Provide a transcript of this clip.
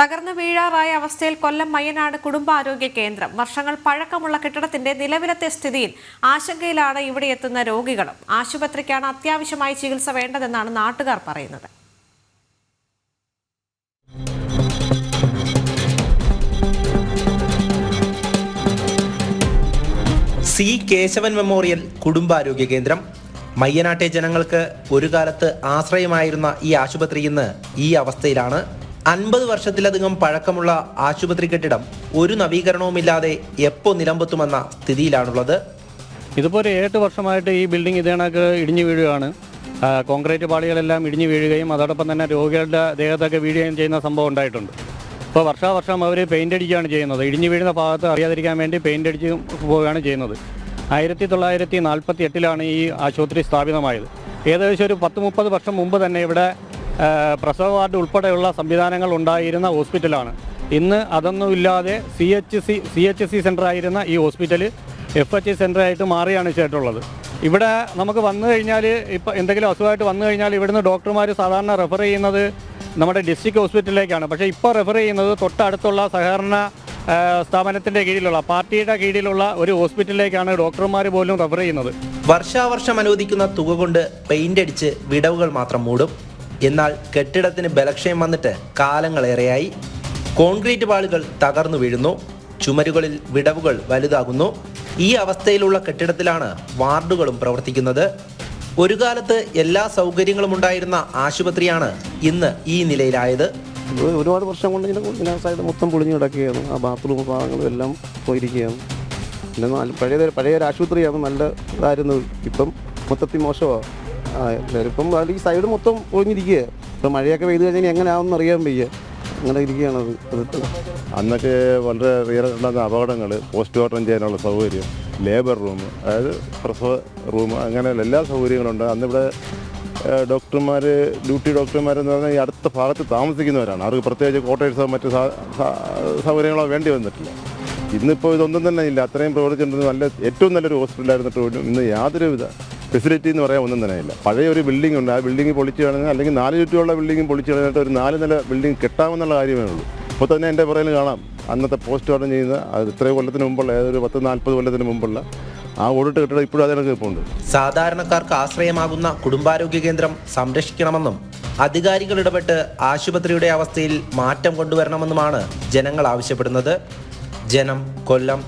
തകർന്നു വീഴാറായ അവസ്ഥയിൽ കൊല്ലം മയ്യനാട് കുടുംബാരോഗ്യ കേന്ദ്രം. വർഷങ്ങൾ പഴക്കമുള്ള കെട്ടിടത്തിന്റെ നിലവിലത്തെ സ്ഥിതിയിൽ ആശങ്കയിലാണ് ഇവിടെ എത്തുന്ന രോഗികളും. ആശുപത്രിക്കാണ് അത്യാവശ്യമായി ചികിത്സ വേണ്ടതെന്നാണ് നാട്ടുകാർ പറയുന്നത്. സി കേശവൻ മെമ്മോറിയൽ കുടുംബാരോഗ്യ കേന്ദ്രം. മയ്യനാട്ടെ ജനങ്ങൾക്ക് ഒരു കാലത്ത് ആശ്രയമായിരുന്ന ഈ ആശുപത്രി ഇന്ന് ഈ അവസ്ഥയിലാണ്. 50 വർഷത്തിലധികം പഴക്കമുള്ള ആശുപത്രി കെട്ടിടം ഒരു നവീകരണവുമില്ലാതെ എപ്പോൾ നിലമ്പെത്തുമെന്ന സ്ഥിതിയിലാണുള്ളത്. ഇതിപ്പോൾ ഒരു 8 വർഷമായിട്ട് ഈ ബിൽഡിംഗ് ഇതേണക്ക് ഇടിഞ്ഞു വീഴുകയാണ്. കോൺക്രീറ്റ് പാളികളെല്ലാം ഇടിഞ്ഞു വീഴുകയും അതോടൊപ്പം തന്നെ രോഗികളുടെ ദേഹത്തൊക്കെ വീഴുകയും ചെയ്യുന്ന സംഭവം ഉണ്ടായിട്ടുണ്ട്. ഇപ്പോൾ വർഷാവർഷം അവർ പെയിൻ്റ് അടിക്കുകയാണ് ചെയ്യുന്നത്. ഇടിഞ്ഞു വീഴുന്ന ഭാഗത്ത് അറിയാതിരിക്കാൻ വേണ്ടി പെയിൻ്റ് അടിച്ച് പോവുകയാണ് ചെയ്യുന്നത്. 1948 ഈ ആശുപത്രി സ്ഥാപിതമായത്. ഏകദേശം ഒരു 10-30 വർഷം മുമ്പ് തന്നെ ഇവിടെ പ്രസവ വാർഡ് ഉൾപ്പെടെയുള്ള സംവിധാനങ്ങൾ ഉണ്ടായിരുന്ന ഹോസ്പിറ്റലാണ്. ഇന്ന് അതൊന്നുമില്ലാതെ CHC സെൻ്ററായിരുന്ന ഈ ഹോസ്പിറ്റൽ FH സെൻ്ററായിട്ട് മാറിയാണ് ചെയ്തിട്ടുള്ളത്. ഇവിടെ നമുക്ക് വന്നു കഴിഞ്ഞാൽ ഇപ്പോൾ എന്തെങ്കിലും അസുഖമായിട്ട് വന്നു കഴിഞ്ഞാൽ ഇവിടുന്ന് ഡോക്ടർമാർ സാധാരണ റെഫർ ചെയ്യുന്നത് നമ്മുടെ ഡിസ്ട്രിക്ട് ഹോസ്പിറ്റലിലേക്കാണ്. പക്ഷേ ഇപ്പോൾ റെഫർ ചെയ്യുന്നത് തൊട്ടടുത്തുള്ള സഹകരണ സ്ഥാപനത്തിൻ്റെ കീഴിലുള്ള പാർട്ടിയുടെ കീഴിലുള്ള ഒരു ഹോസ്പിറ്റലിലേക്കാണ് ഡോക്ടർമാർ പോലും റെഫർ ചെയ്യുന്നത്. വർഷാവർഷം അനുവദിക്കുന്ന തുക കൊണ്ട് പെയിൻ്റ് അടിച്ച് വിടവുകൾ മാത്രം മൂടും. എന്നാൽ കെട്ടിടത്തിന് ബലക്ഷയം വന്നിട്ട് കാലങ്ങളേറെയായി. കോൺക്രീറ്റ് പാളികൾ തകർന്നു വീഴുന്നു, ചുമരുകളിൽ വിടവുകൾ വലുതാകുന്നു. ഈ അവസ്ഥയിലുള്ള കെട്ടിടത്തിലാണ് വാർഡുകളും പ്രവർത്തിക്കുന്നത്. ഒരു കാലത്ത് എല്ലാ സൗകര്യങ്ങളും ഉണ്ടായിരുന്ന ആശുപത്രിയാണ് ഇന്ന് ഈ നിലയിലായത്. ഒരുപാട് വർഷം കൊണ്ട് ഇങ്ങനെ സൈഡ് മൊത്തം പൊളിഞ്ഞു കിടക്കുകയാണ്. ആ ബാത്റൂം ഭാഗങ്ങളും എല്ലാം പോയിരിക്കുകയാണ്. പിന്നെ പഴയ ഒരു ആശുപത്രിയാണ്, നല്ല ഇതായിരുന്നു. ഇപ്പം മൊത്തത്തിൽ മോശമാണ്. ഇപ്പം ഈ സൈഡ് മൊത്തം ഒഴിഞ്ഞിരിക്കുക. ഇപ്പം മഴയൊക്കെ പെയ്ത് കഴിഞ്ഞാൽ എങ്ങനെ ആവുമെന്ന് അറിയാൻ വയ്യ. അങ്ങനെ ഇരിക്കുകയാണ് അത്. അന്നൊക്കെ വളരെ ഉണ്ടാകുന്ന അപകടങ്ങൾ, പോസ്റ്റ്മോർട്ടം ചെയ്യാനുള്ള സൗകര്യം, ലേബർ റൂം, അതായത് പ്രസവ റൂം, അങ്ങനെ എല്ലാ സൗകര്യങ്ങളുണ്ട്. അന്നിവിടെ ഡോക്ടർമാർ, ഡ്യൂട്ടി ഡോക്ടർമാരെന്ന് പറഞ്ഞാൽ ഈ അടുത്ത ഭാഗത്ത് താമസിക്കുന്നവരാണ്. അവർക്ക് പ്രത്യേകിച്ച് ക്വാർട്ടേഴ്സോ മറ്റ് സൗകര്യങ്ങളോ വേണ്ടി വന്നിട്ടില്ല. ഇന്നിപ്പോൾ ഇതൊന്നും തന്നെ ഇല്ല. അത്രയും പ്രവർത്തിച്ചിട്ടുണ്ടെന്ന് ഏറ്റവും നല്ലൊരു ഹോസ്പിറ്റലായിരുന്നിട്ട് പോലും ഇന്ന് യാതൊരുവിധ ഫെസിലിറ്റി എന്ന് പറയാൻ ഒന്നും തന്നെ ഇല്ല. പഴയ ഒരു ബിൽഡിംഗ് ഉണ്ട്, ആ ബിൽഡിംഗ് പൊളിച്ച് കളഞ്ഞാൽ, അല്ലെങ്കിൽ 4 ചുറ്റുമുള്ള ബിൽഡിംഗ് പൊളിച്ച് കളഞ്ഞിട്ട് ഒരു 4 നില ബിൽഡിംഗ് കെട്ടാമെന്നുള്ള കാര്യമേ ഉള്ളൂ. ഇപ്പോൾ തന്നെ എൻ്റെ പുറകിൽ കാണാം അന്നത്തെ പോസ്റ്റ്മോർട്ടം ചെയ്യുന്ന, അത് ഇത്രയും കൊല്ലത്തിന് മുമ്പുള്ള, ഏതൊരു 10-40 കൊല്ലത്തിന് മുമ്പുള്ള ആ ഓടിട്ട് കെട്ടിടം ഇപ്പോഴും അതിനൊക്കെ ഇപ്പോൾ ഉണ്ട്. സാധാരണക്കാർക്ക് ആശ്രയമാകുന്ന കുടുംബാരോഗ്യ കേന്ദ്രം സംരക്ഷിക്കണമെന്നും അധികാരികൾ ഇടപെട്ട് ആശുപത്രിയുടെ അവസ്ഥയിൽ മാറ്റം കൊണ്ടുവരണമെന്നുമാണ് ജനങ്ങൾ ആവശ്യപ്പെടുന്നത്. ജനം, കൊല്ലം.